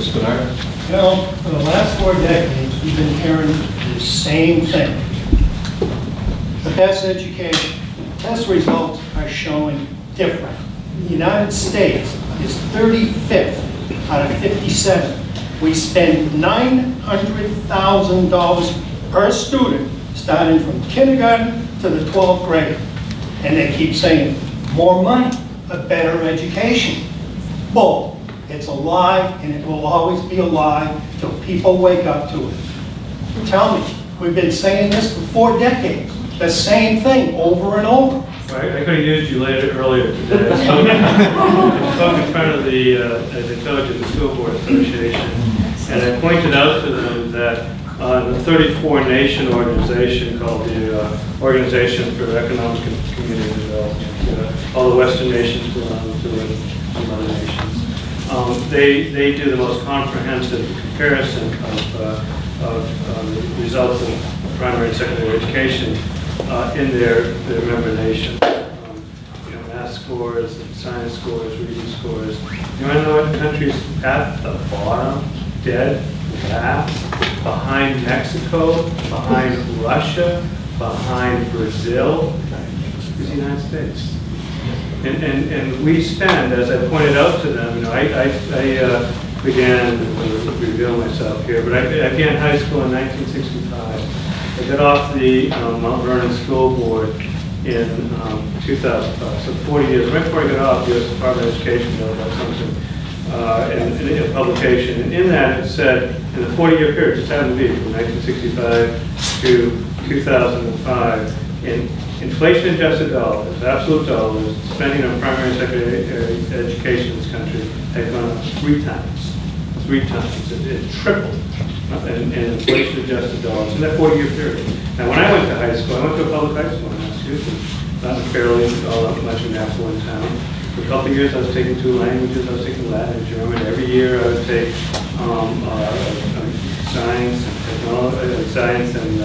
Spinner? You know, for the last 4 decades, we've been hearing the same thing. The best education, test results are showing different. The United States is 35th out of 57. We spend $900,000 per student, starting from kindergarten to the 12th grade. And they keep saying, more money, a better education. Bull. It's a lie, and it will always be a lie till people wake up to it. Tell me, we've been saying this for 4 decades, the same thing over and over. I could have used you earlier today. I spoke in front of the, as I told you, the School Board Association, and I pointed out to them that the 34-nation organization called the Organization for Economic and Community Development, all the Western nations belong to it, some other nations. They do the most comprehensive comparison of the results of primary and secondary education in their member nations. Math scores, and science scores, reading scores. You want to know what country's at the bottom, dead last, behind Mexico, behind Russia, behind Brazil? It's the United States. And we spend, as I pointed out to them, I began, to reveal myself here, but I began high school in 1965. I got off the Mount Vernon School Board in 2005, so 40 years. Right before I got off, the U.S. Department of Education wrote about something in a publication. And in that it said, in the 40-year period, just happened to be from 1965 to 2005, in inflation-adjusted dollars, absolute dollars, spending on primary and secondary education in this country had gone up 3 times. 3 times. It tripled in inflation-adjusted dollars in that 40-year period. Now, when I went to high school, I went to a public high school in Massachusetts, not fairly all that much in affluent town. For a couple of years, I was taking 2 languages. I was taking Latin and German. Every year, I would take science and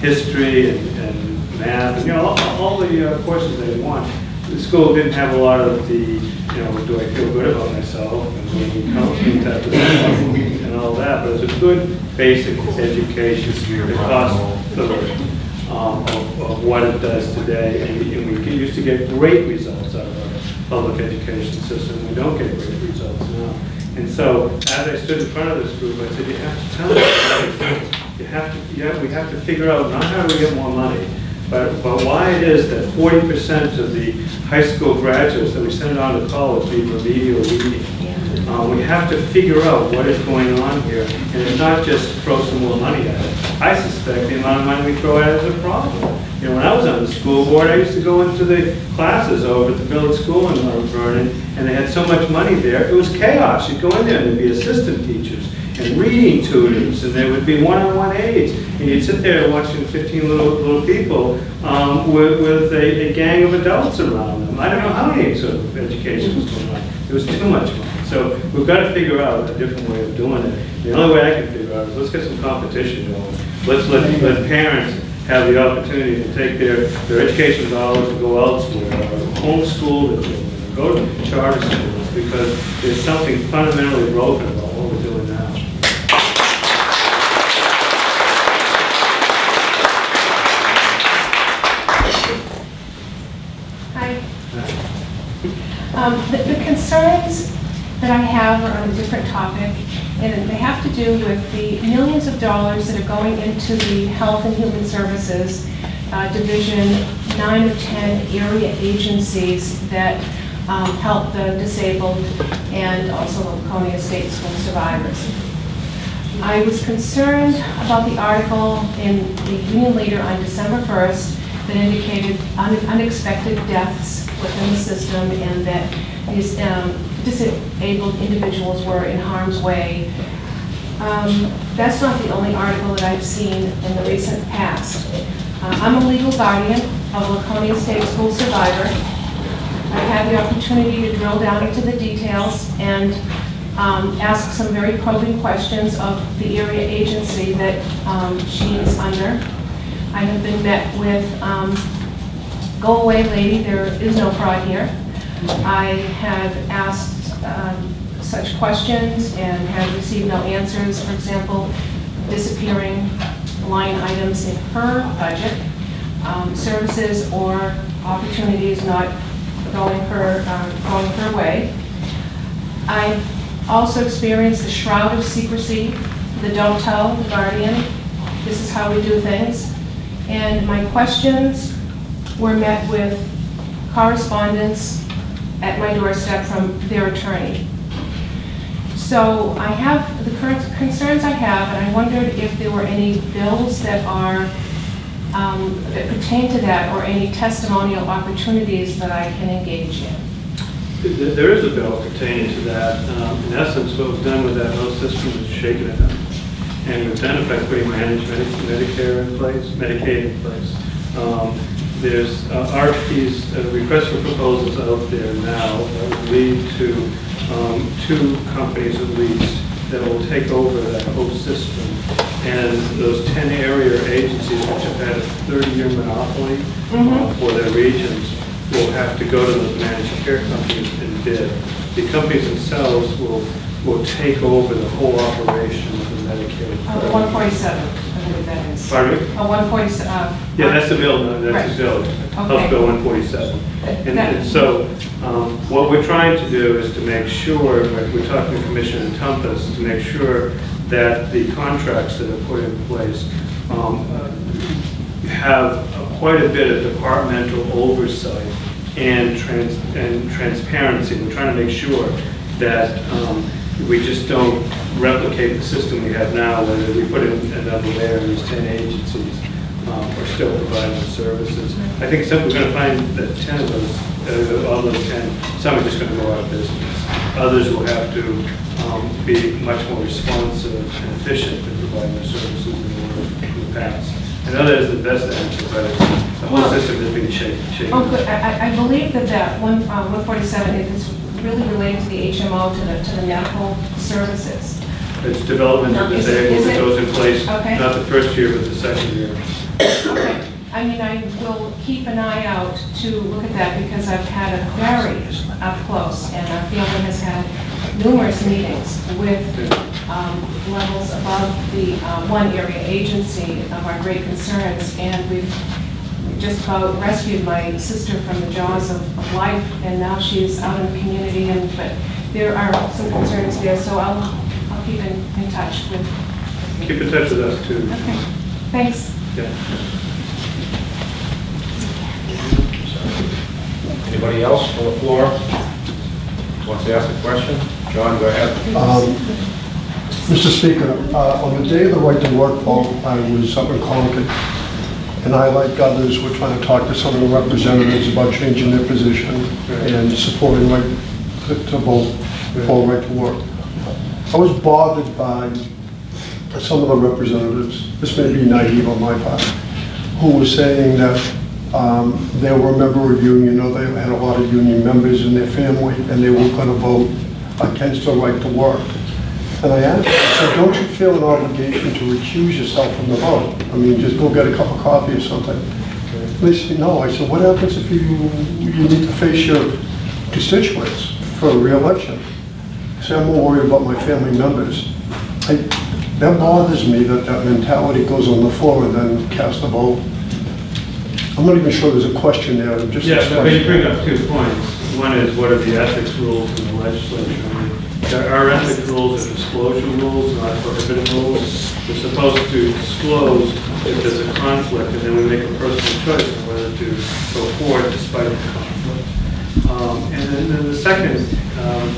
history and math, and all the courses they want. The school didn't have a lot of the, do I feel good about myself and counseling type of stuff and all that, but it's a good basic education that costs of what it does today, and we used to get great results out of our public education system. We don't get great results now. And so, as I stood in front of this group, I said, you have to tell us we have to figure out not how do we get more money, but why it is that 40% of the high school graduates that we send on to college need remedial reading. We have to figure out what is going on here, and it's not just throw some more money at it. I suspect the amount of money we throw at it is a problem. When I was on the school board, I used to go into the classes over at the village school in Mount Vernon, and they had so much money there, it was chaos. You'd go in there and there'd be assistant teachers and reading tutors, and there would be one-on-one aides, and you'd sit there watching 15 little people with a gang of adults around them. I don't know how many sort of education was going on. There was too much money. So we've got to figure out a different way of doing it. The only way I can figure out is let's get some competition going. Let's let parents have the opportunity to take their education dollars and go elsewhere, or homeschool their children, or go to charter schools, because there's something fundamentally broken about what we're doing now. The concerns that I have are on a different topic, and they have to do with the millions of dollars that are going into the Health and Human Services Division 9 or 10 area agencies that help the disabled and also Laconia State School survivors. I was concerned about the article in the Union Leader on December 1st that indicated unexpected deaths within the system, and that these disabled individuals were in harm's way. That's not the only article that I've seen in the recent past. I'm a legal guardian of a Laconia State School survivor. I've had the opportunity to drill down into the details and ask some very probing questions of the area agency that she is under. I have been met with, go away lady, there is no fraud here. I have asked such questions and have received no answers. For example, disappearing line items in her budget, services or opportunities not going her way. I've also experienced the shroud of secrecy, the don't tell the guardian, this is how we do things. And my questions were met with correspondence at my doorstep from their attorney. So I have the current concerns I have, and I wondered if there were any bills that are that pertain to that, or any testimonial opportunities that I can engage in. There is a bill pertaining to that. In essence, what was done with that whole system is shaking it up. And we've done it by putting managed Medicare in place, Medicaid in place. There's RFPs, requests for proposals out there now that would lead to 2 companies at least that will take over that whole system. And those 10 area agencies, which have had a 30-year monopoly for their regions, will have to go to those managed care companies and bid. The companies themselves will take over the whole operation of the Medicaid. 147, I believe that is. Pardon me? 147. Yeah, that's the bill, no, that's Right. the bill, Okay. House Bill 147. That- And so, what we're trying to do is to make sure, like we're talking to Commissioner Tempest, to make sure that the contracts that are put in place have quite a bit of departmental oversight and transparency. We're trying to make sure that we just don't replicate the system we have now, whether we put in another layer in these 10 agencies are still providing the services. I think we're going to find that 10 of those, all those 10, some are just going to go out of business. Others will have to be much more responsive and efficient in providing their services than they were in the past. And that is the best answer, but the whole system is being shaken. Oh, good. I believe that 147 is really related to the HMO, to the medical services. It's development of Is disabled it- that goes in place, Okay. not the first year, but the second year. Okay. I mean, I will keep an eye out to look at that, because I've had a very up close, and our family has had numerous meetings with levels above the one area agency of our great concerns, and we've just about rescued my sister from the jaws of life, and now she's out in the community, but there are some concerns there, so I'll keep in touch with. Keep in touch with us too. Okay, thanks. Yeah. Anybody else on the floor wants to ask a question? John, go ahead. Mr. Speaker, on the day of the right to work vote, I was up in Concord, and I, like others, were trying to talk to some of the representatives about changing their position and supporting right to vote for right to work. I was bothered by some of the representatives, this may be naive on my part, who were saying that they were a member of union, or they had a lot of union members in their family, and they were going to vote against the right to work. And I asked them, I said, don't you feel an obligation to recuse yourself from the vote? I mean, just go get a cup of coffee or something. And they said, no. I said, what happens if you need to face your constituents for a re-election? I said, I'm more worried about my family members. That bothers me, that mentality goes on the floor and then cast a vote. I'm not even sure there's a question there. Just Yeah, but you bring up 2 points. One is, what are the ethics rules in the legislature? I mean, our ethics rules are disclosure rules, not prohibited rules. We're supposed to disclose if there's a conflict, and then we make a personal choice on whether to go forward despite the conflict. And then the second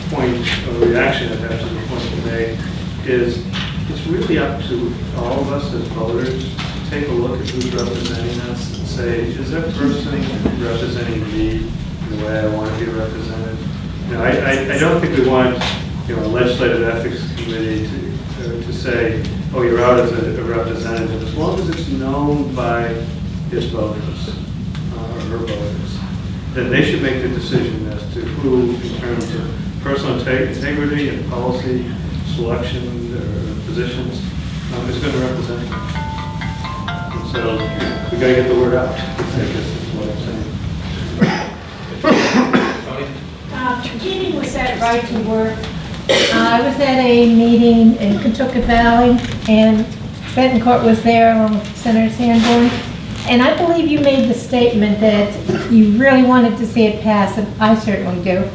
point, or reaction I have to the point you made, is it's really up to all of us as voters to take a look at who's representing us and say, is that person representing me in the way I want to be represented? You know, I don't think we want, a legislative ethics committee to say, oh, you're out as a representative, as long as it's known by his voters or her voters. Then they should make the decision as to who, in terms of personal integrity and policy selection or positions, is going to represent them. And so we got to get the word out, I guess is what I'm saying. Keeping with that right to work I was at a meeting in Kentucky Valley, and Betancourt was there along with Senator Sanborn. And I believe you made the statement that you really wanted to see it pass, and I certainly do.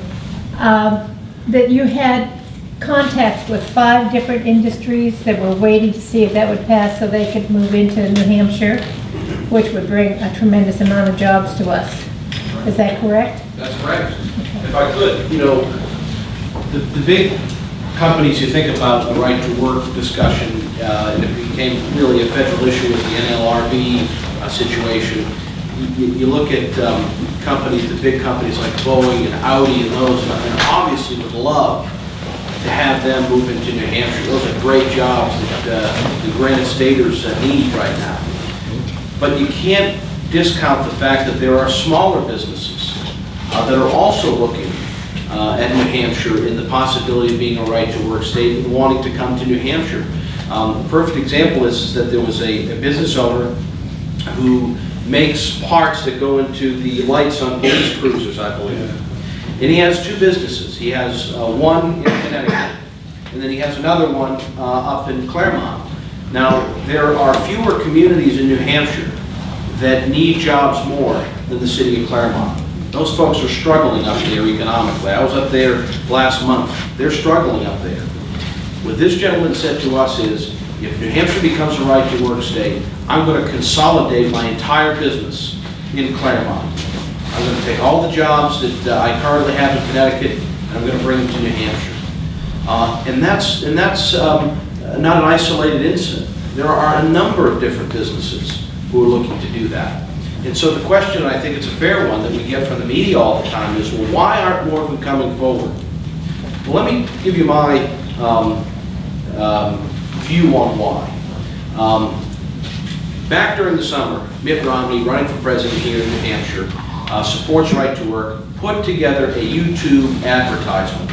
That you had contacts with 5 different industries that were waiting to see if that would pass so they could move into New Hampshire, which would bring a tremendous amount of jobs to us. Is that correct? That's correct. If I could, the big companies, you think about the right to work discussion, and it became really a federal issue with the NLRB situation. You look at companies, the big companies like Boeing and Audi and those, and obviously would love to have them move into New Hampshire. Those are great jobs that the Granite Staters need right now. But you can't discount the fact that there are smaller businesses that are also looking at New Hampshire in the possibility of being a right-to-work state and wanting to come to New Hampshire. A perfect example is that there was a business owner who makes parts that go into the lights on police cruisers, I believe. And he has 2 businesses. He has one in Connecticut, and then he has another one up in Claremont. Now, there are fewer communities in New Hampshire that need jobs more than the city of Claremont. Those folks are struggling up there economically. I was up there last month. They're struggling up there. What this gentleman said to us is, if New Hampshire becomes a right-to-work state, I'm going to consolidate my entire business in Claremont. I'm going to take all the jobs that I currently have in Connecticut, and I'm going to bring them to New Hampshire. And that's not an isolated incident. There are a number of different businesses who are looking to do that. And so the question, I think it's a fair one that we get from the media all the time, is, well, why aren't more of them coming forward? Well, let me give you my view on why. Back during the summer, Mitt Romney, running for president here in New Hampshire, supports right to work, put together a YouTube advertisement.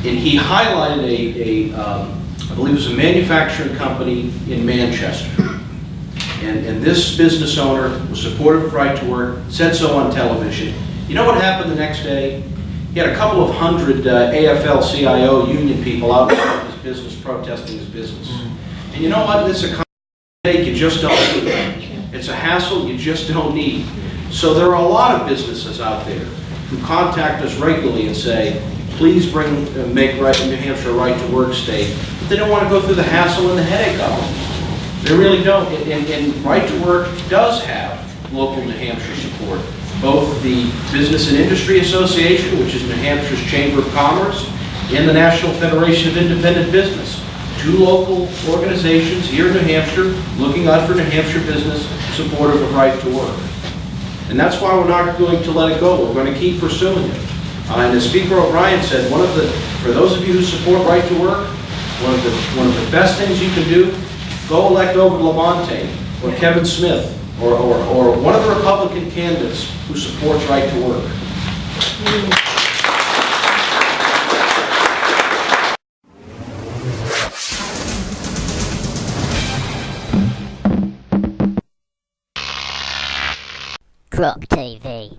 And he highlighted I believe it was a manufacturing company in Manchester. And this business owner was supportive of right to work, said so on television. You know what happened the next day? He had a couple of hundred AFL-CIO union people out in his business protesting his business. And you know what? This is a mistake you just don't need. It's a hassle you just don't need. So there are a lot of businesses out there who contact us regularly and say, please make New Hampshire a right-to-work state. But they don't want to go through the hassle and the headache of it. They really don't. And right to work does have local New Hampshire support. Both the Business and Industry Association, which is New Hampshire's Chamber of Commerce, and the National Federation of Independent Business. 2 local organizations here in New Hampshire looking out for New Hampshire business, supportive of right to work. And that's why we're not going to let it go. We're going to keep pursuing it. And as Speaker O'Brien said, for those of you who support right to work, one of the best things you can do, go elect over Lamonte or Kevin Smith or one of the Republican candidates who supports right to work. Crop TV.